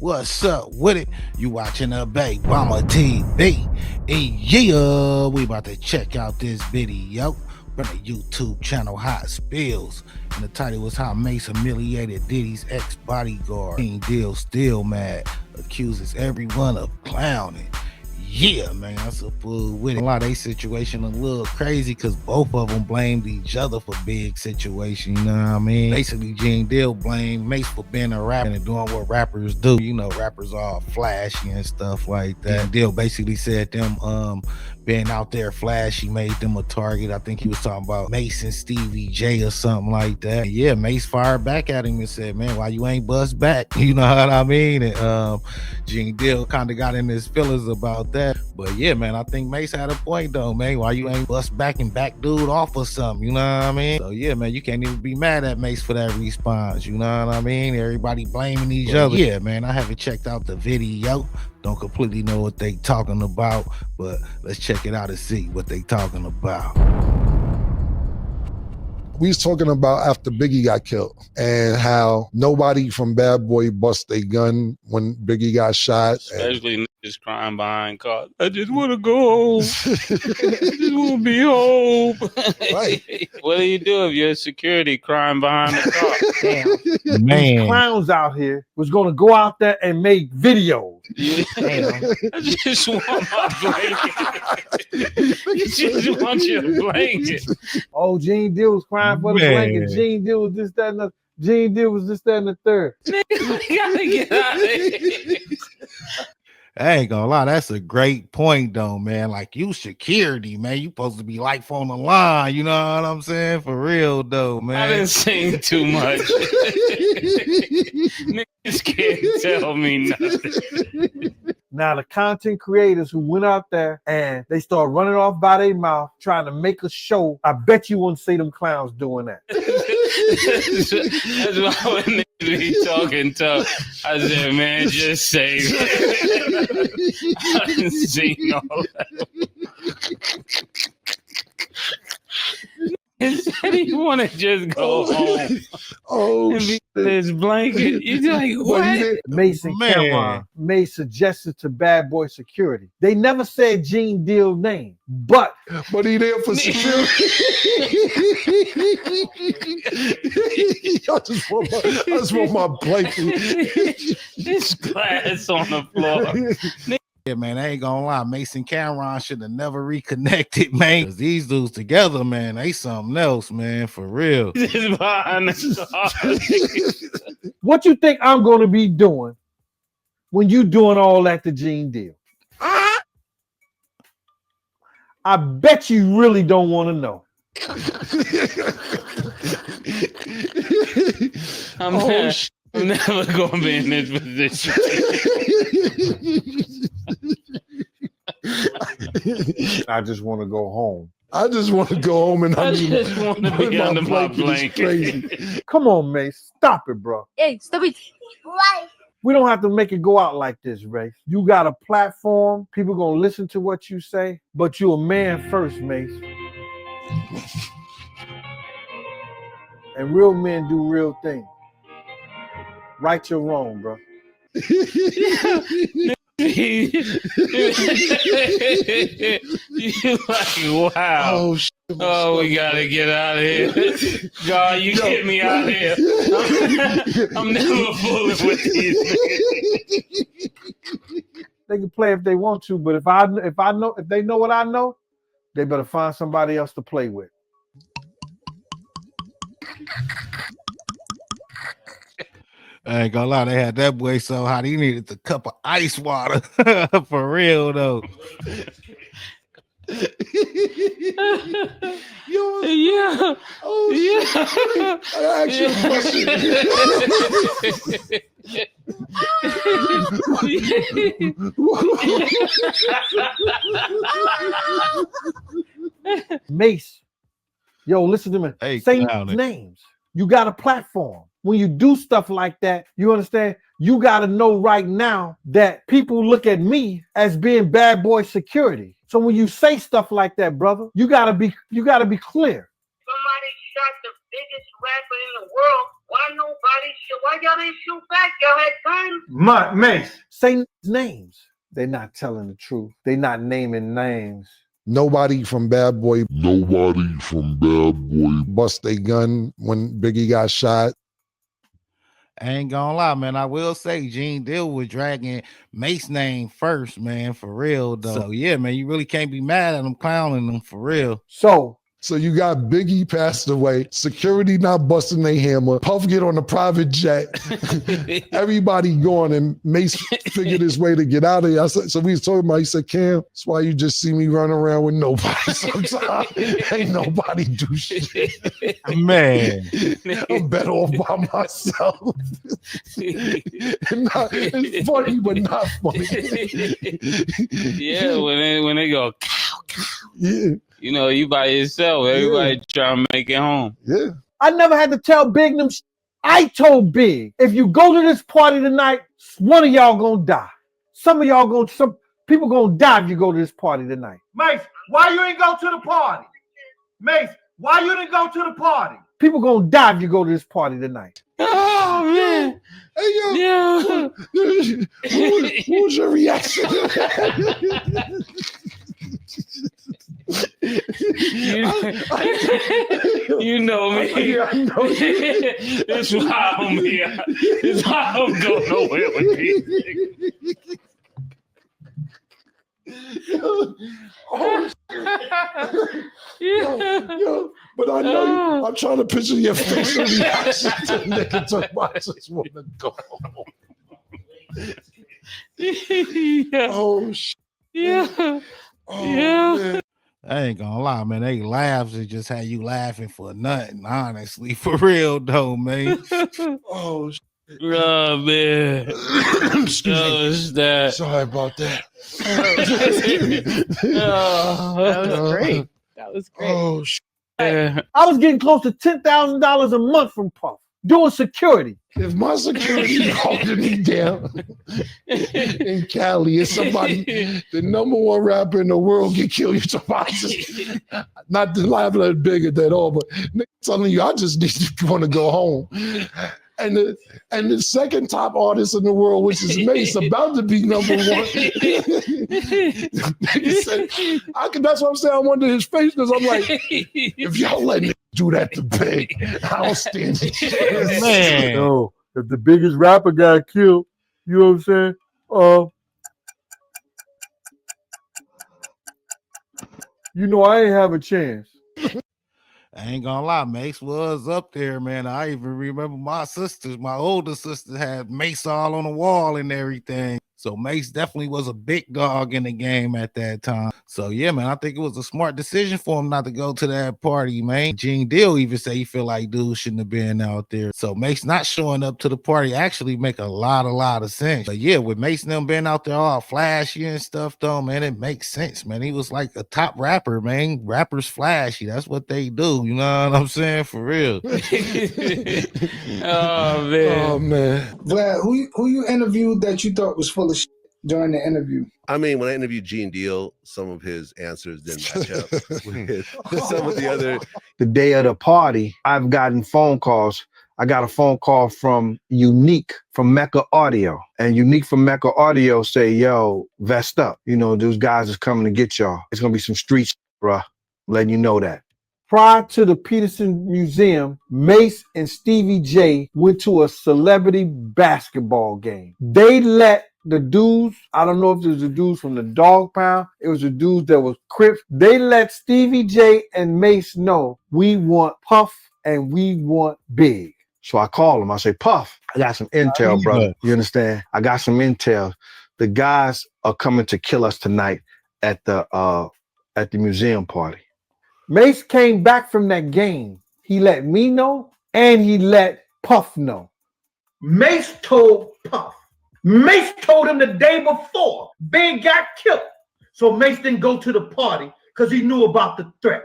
What's up with it? You watching the Bay Bomber TV. Yeah, we about to check out this video from the YouTube channel Hot Spills. And the title was How Mase Humiliated Diddy's Ex-Bodyguard. King Deal Still Mad. Accuses everyone of clowning. Yeah, man, that's a fool with it. A lot of their situation a little crazy because both of them blamed each other for big situation, you know what I mean? Basically, King Deal blamed Mase for being a rapper and doing what rappers do. You know, rappers are flashy and stuff like that. King Deal basically said them being out there flashy made them a target. I think he was talking about Mase and Stevie J or something like that. And yeah, Mase fired back at him and said, man, why you ain't bust back? You know what I mean? And King Deal kind of got in his feelings about that. But yeah, man, I think Mase had a point though, man. Why you ain't bust back and back dude off or something? You know what I mean? So yeah, man, you can't even be mad at Mase for that response. You know what I mean? Everybody blaming each other. Yeah, man, I haven't checked out the video. Don't completely know what they talking about, but let's check it out and see what they talking about. We was talking about after Biggie got killed and how nobody from Bad Boy bust a gun when Biggie got shot. Especially niggas crying behind cars. I just want to go home. I just want to be home. Right. What do you do if you're security crying behind the car? Damn. Man. These clowns out here was going to go out there and make videos. Damn. I just want my blanket. I just want your blanket. Oh, Gene Deal was crying for the blanket. Gene Deal was this, that, and the Gene Deal was this, that, and the third. We gotta get out of here. I ain't gonna lie, that's a great point though, man. Like, you security, man. You supposed to be life on the line, you know what I'm saying? For real though, man. I didn't sing too much. Niggas can't tell me nothing. Now, the content creators who went out there and they start running off by their mouth, trying to make a show, I bet you wouldn't see them clowns doing that. That's why when niggas be talking tough, I said, man, just say it. I didn't see all that. He said he want to just go home. Oh, and be in his blanket. You're like, what? Mase and Cameron made suggestions to Bad Boy Security. They never said Gene Deal's name, but he there for security. I just want my blanket. This glass on the floor. Yeah, man, I ain't gonna lie. Mase and Cameron should have never reconnected, man. Cause these dudes together, man, they something else, man, for real. Just behind the stars. What you think I'm gonna be doing when you doing all that to Gene Deal? I bet you really don't want to know. I'm never gonna be in this position. I just want to go home. I just want to go home and I just want to be under my blanket. Crazy. Come on, Mase. Stop it, bro. Hey, stop it. Why? We don't have to make it go out like this, Ray. You got a platform. People gonna listen to what you say, but you a man first, Mase. And real men do real things. Right or wrong, bro. You like, wow. Oh, we gotta get out of here. God, you get me out of here. I'm never fooling with these niggas. They can play if they want to, but if they know what I know, they better find somebody else to play with. I ain't gonna lie, they had that boy so hot he needed a cup of ice water. For real though. Yeah. Oh, yeah. I asked you a question. Mase, yo, listen to me. Hey, say names. You got a platform. When you do stuff like that, you understand? You got to know right now that people look at me as being Bad Boy Security. So when you say stuff like that, brother, you gotta be clear. Somebody shot the biggest rapper in the world. Why y'all didn't shoot back? Y'all had guns? Mase, say names. They're not telling the truth. They're not naming names. Nobody from Bad Boy bust a gun when Biggie got shot. I ain't gonna lie, man. I will say Gene Deal was dragging Mase name first, man, for real though. So yeah, man, you really can't be mad at him clowning them for real. So you got Biggie passed away, security not busting their hammer, Puff get on a private jet, everybody going, and Mase figured his way to get out of here. So we was talking about, he said, Cam, that's why you just see me running around with nobody sometimes. Ain't nobody do shit. Man. I'm better off by myself. It's funny, but not funny. Yeah, when they go, cow, cow. Yeah. You know, you by yourself. Everybody trying to make it home. Yeah. I never had to tell Big them. I told Big, if you go to this party tonight, one of y'all gonna die. Some people gonna die if you go to this party tonight. Mase, why you ain't go to the party? Mase, why you didn't go to the party? People gonna die if you go to this party tonight. Oh man. Hey yo, Yeah. what was your reaction? You know me. Yeah, I know you. That's why I'm here. That's why I don't go nowhere with these niggas. Yo, but I know you. I'm trying to picture your facial reaction to nigga talking about I just want to go home. Yeah. Oh shit. Yeah. Oh, Yeah. man. I ain't gonna lie, man. They laughs and just had you laughing for nothing, honestly, for real though, man. Oh shit. Oh man. Excuse me. That. Sorry about that. That was great. That was great. Oh shit. I was getting close to $10,000 a month from Puff doing security. If my security holding me down in Cali, it's somebody, the number one rapper in the world get killed, you somebody not to laugh at big at all, but telling you I just need to want to go home. And the second top artist in the world, which is Mase, about to be number one. That's what I'm saying. I'm under his face because I'm like, if y'all let me do that to Big, I don't stand a chance. Man. No, if the biggest rapper got killed, you know what I'm saying? You know I ain't have a chance. I ain't gonna lie, Mase was up there, man. I even remember my older sister had Mase all on the wall and everything. So Mase definitely was a big dog in the game at that time. So yeah, man, I think it was a smart decision for him not to go to that party, man. Gene Deal even say he feel like dude shouldn't have been out there. So Mase not showing up to the party actually make a lot of sense. But yeah, with Mase and them being out there all flashy and stuff though, man, it makes sense, man. He was like a top rapper, man. Rappers flashy. That's what they do. You know what I'm saying? For real. Oh man. Oh man. Vlad, who you interviewed that you thought was full of shit during the interview? I mean, when I interviewed Gene Deal, some of his answers didn't match up with some of the other. The day of the party, I've gotten phone calls. I got a phone call from Unique from Mecca Audio. And Unique from Mecca Audio say, yo, vest up. You know, those guys is coming to get y'all. It's going to be some street shit, bruh. Letting you know that. Prior to the Peterson Museum, Mase and Stevie J went to a celebrity basketball game. They let the dudes, I don't know if it was the dudes from the Dog Pound, it was the dudes that was Crips. They let Stevie J and Mase know we want Puff and we want Big. So I call him. I say, Puff, I got some intel, brother. You understand? I got some intel. The guys are coming to kill us tonight at the museum party. Mase came back from that game. He let me know and he let Puff know. Mase told Puff. Mase told him the day before Big got killed. So Mase didn't go to the party because he knew about the threat.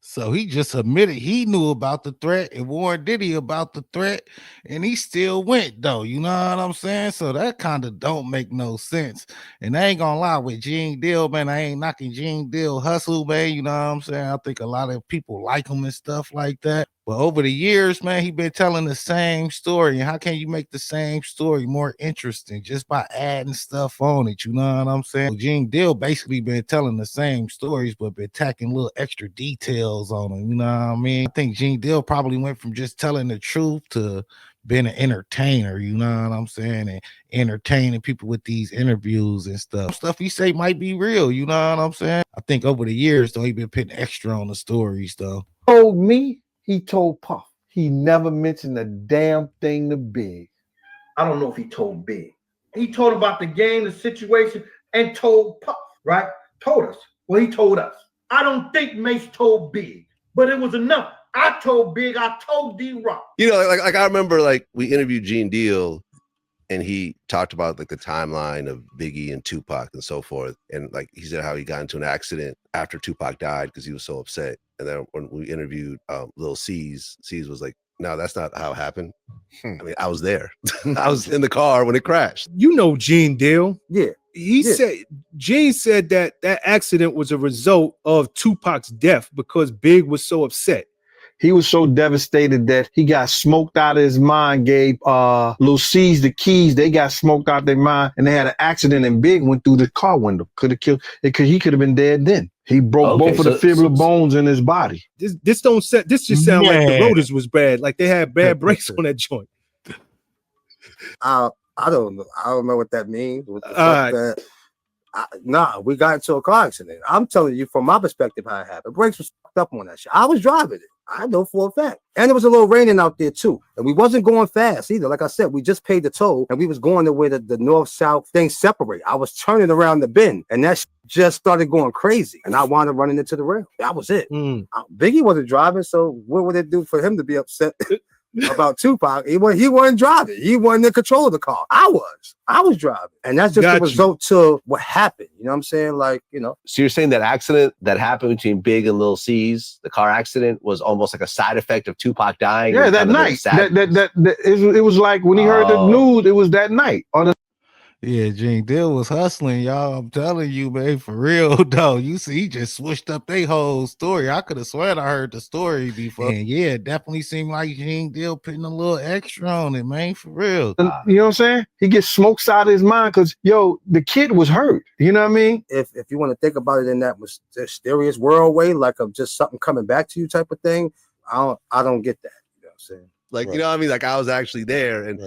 So he just admitted he knew about the threat and warned Diddy about the threat, and he still went though. You know what I'm saying? So that kind of don't make no sense. And I ain't gonna lie with Gene Deal, man. I ain't knocking Gene Deal hustle, man. You know what I'm saying? I think a lot of people like him and stuff like that. But over the years, man, he been telling the same story. And how can you make the same story more interesting just by adding stuff on it? You know what I'm saying? Gene Deal basically been telling the same stories, but been tacking little extra details on them. You know what I mean? I think Gene Deal probably went from just telling the truth to being an entertainer, you know what I'm saying, and entertaining people with these interviews and stuff. Stuff he say might be real, you know what I'm saying? I think over the years, though, he been putting extra on the stories, though. Told me, he told Puff. He never mentioned a damn thing to Big. I don't know if he told Big. He told about the game, the situation, and told Puff, right? Told us. Well, he told us. I don't think Mase told Big, but it was enough. I told Big, I told D-Rock. You know, like I remember, like, we interviewed Gene Deal, and he talked about like the timeline of Biggie and Tupac and so forth. And like he said how he got into an accident after Tupac died because he was so upset. And then when we interviewed Lil C's was like, no, that's not how it happened. I mean, I was there. I was in the car when it crashed. You know Gene Deal. Yeah. Gene said that accident was a result of Tupac's death because Big was so upset. He was so devastated that he got smoked out of his mind, gave Lil C's the keys. They got smoked out their mind, and they had an accident, and Big went through the car window. Could have killed it, because he could have been dead then. He broke both of the fibular bones in his body. This just sound like the rotors was bad. Like they had bad brakes on that joint. I don't know. I don't know what that means. Nah, we got into a car accident. I'm telling you from my perspective how it happened. Brakes was fucked up on that shit. I was driving it. I know for a fact. And it was a little raining out there too. And we wasn't going fast either. Like I said, we just paid the toll and we was going the way that the north-south things separate. I was turning around the bend and that just started going crazy. And I wound up running into the rail. That was it. Biggie wasn't driving, so what would it do for him to be upset about Tupac? He wasn't driving. He wasn't in control of the car. I was driving. And that's just the result to what happened. You know what I'm saying? Like, you know. So you're saying that accident that happened between Big and Lil C's, the car accident, was almost like a side effect of Tupac dying? Yeah, that night. It was like when he heard the news, it was that night. Yeah, Gene Deal was hustling, y'all. I'm telling you, man, for real, though. You see, he just switched up their whole story. I could have sworn I heard the story before. And yeah, it definitely seemed like Gene Deal putting a little extra on it, man, for real. You know what I'm saying? He gets smoked out of his mind because, the kid was hurt. You know what I mean? If you want to think about it in that mysterious world way, like of just something coming back to you type of thing, I don't get that. You know what I'm saying? Like, you know what I mean? Like, I was actually there. And,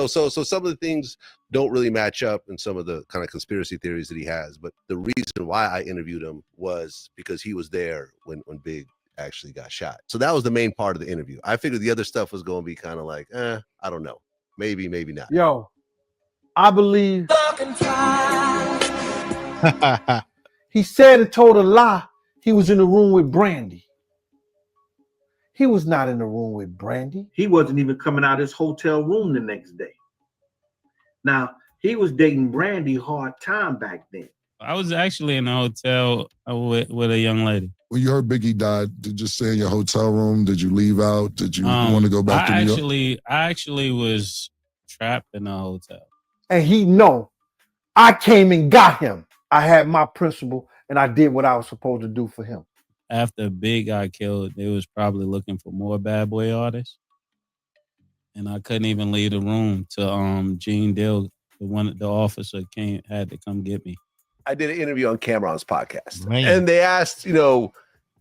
so some of the things don't really match up in some of the kind of conspiracy theories that he has. But the reason why I interviewed him was because he was there when Big actually got shot. So that was the main part of the interview. I figured the other stuff was going to be kind of like, I don't know. Maybe not. Yo, I believe he said and told a lie. He was in the room with Brandy. He was not in the room with Brandy. He wasn't even coming out of his hotel room the next day. Now, he was dating Brandy hard time back then. I was actually in a hotel with a young lady. When you heard Biggie died, did you stay in your hotel room? Did you leave out? Did you want to go back to New York? I actually was trapped in a hotel. And he know I came and got him. I had my principle and I did what I was supposed to do for him. After Big got killed, they was probably looking for more bad boy artists. And I couldn't even leave the room to Gene Deal, the officer had to come get me. I did an interview on Cameron's podcast. And they asked,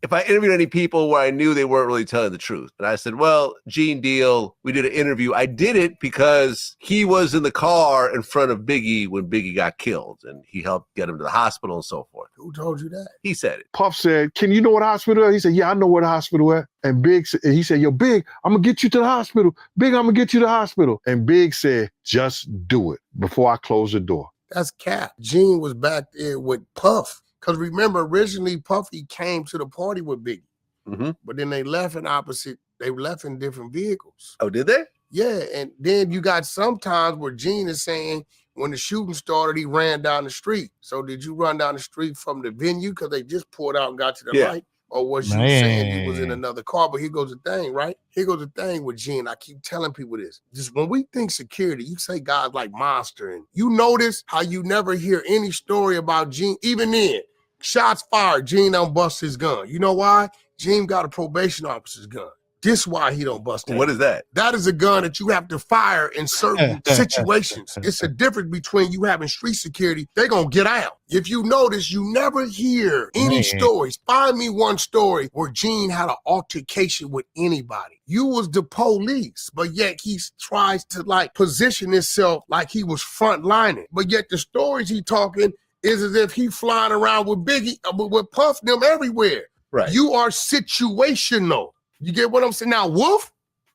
if I interviewed any people where I knew they weren't really telling the truth. And I said, well, Gene Deal, we did an interview. I did it because he was in the car in front of Biggie when Biggie got killed. And he helped get him to the hospital and so forth. Who told you that? He said it. Puff said, can you know what hospital is? He said, yeah, I know where the hospital is. And Big said, he said, yo, Big, I'm going to get you to the hospital. Big, I'm going to get you to the hospital. And Big said, just do it before I close the door. That's cap. Gene was back there with Puff. Because remember, originally Puffy came to the party with Biggie. Mm-hmm. But then they left they left in different vehicles. Oh, did they? Yeah, and then you got sometimes where Gene is saying when the shooting started, he ran down the street. So did you run down the street from the venue because they just pulled out and got to the light? Or was you saying he was in another car? But here goes the thing, right? Here goes the thing with Gene. I keep telling people this. Just when we think security, you say guys like Monster. And you notice how you never hear any story about Gene. Even then, shots fired, Gene don't bust his gun. You know why? Gene got a probation officer's gun. This why he don't bust that. What is that? That is a gun that you have to fire in certain situations. It's a difference between you having street security. They're going to get out. If you notice, you never hear any stories. Find me one story where Gene had an altercation with anybody. You was the police, but yet he tries to like position himself like he was frontlining. But yet the stories he talking is as if he flying around with Biggie, with Puff them everywhere. Right. You are situational. You get what I'm saying? Now, Wolf?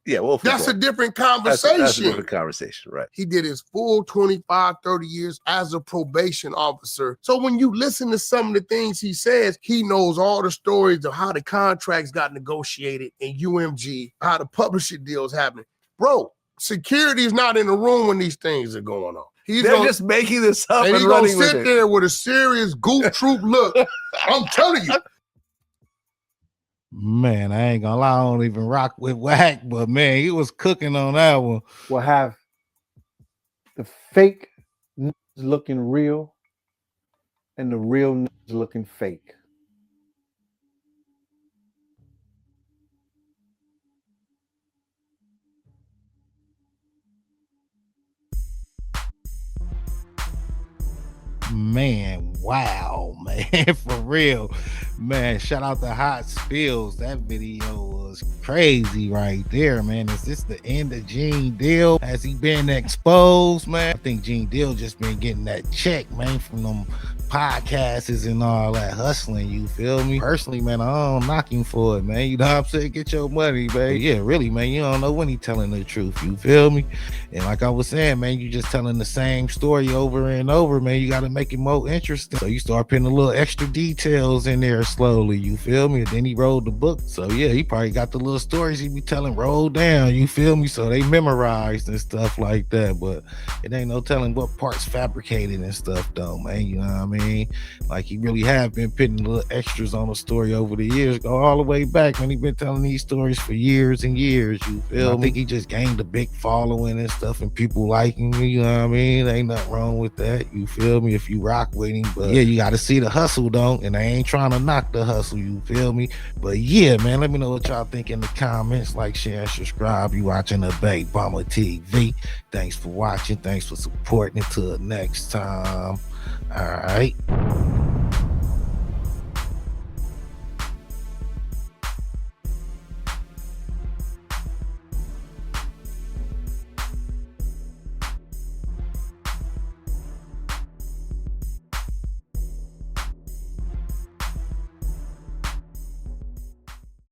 Yeah, Wolf. That's a different conversation. That's a different conversation, right? He did his full 25, 30 years as a probation officer. So when you listen to some of the things he says, he knows all the stories of how the contracts got negotiated in UMG, how the publishing deals happening. Bro, security is not in the room when these things are going on. They're just making this up and he's running gonna with sit it. there with a serious goof troop look. I'm telling you. Man, I ain't gonna lie, I don't even rock with Whack, but man, he was cooking on that one. Will have the fake looking real and the real looking fake. Man, wow, man, for real. Man, shout out to Hot Spills. That video was crazy right there, man. Is this the end of Gene Deal? Has he been exposed, man? I think Gene Deal just been getting that check, man, from them podcasts and all that hustling, you feel me? Personally, man, I don't knock him for it, man. You know what I'm saying? Get your money, man. Yeah, really, man, you don't know when he telling the truth, you feel me? And like I was saying, man, you just telling the same story over and over, man. You got to make it more interesting. So you start putting a little extra details in there slowly, you feel me? And then he wrote the book. So yeah, he probably got the little stories he be telling rolled down, you feel me? So they memorized and stuff like that. But it ain't no telling what parts fabricated and stuff though, man. You know what I mean? Like he really have been putting little extras on the story over the years. Go all the way back, man. He been telling these stories for years and years, you feel me? I think he just gained a big following and stuff and people liking me, you know what I mean? Ain't nothing wrong with that, you feel me? If you rock with him. But yeah, you got to see the hustle though, and I ain't trying to knock the hustle, you feel me? But yeah, man, let me know what y'all think in the comments. Like, share, and subscribe. You watching the Big Bomber TV. Thanks for watching. Thanks for supporting. Until next time. All right.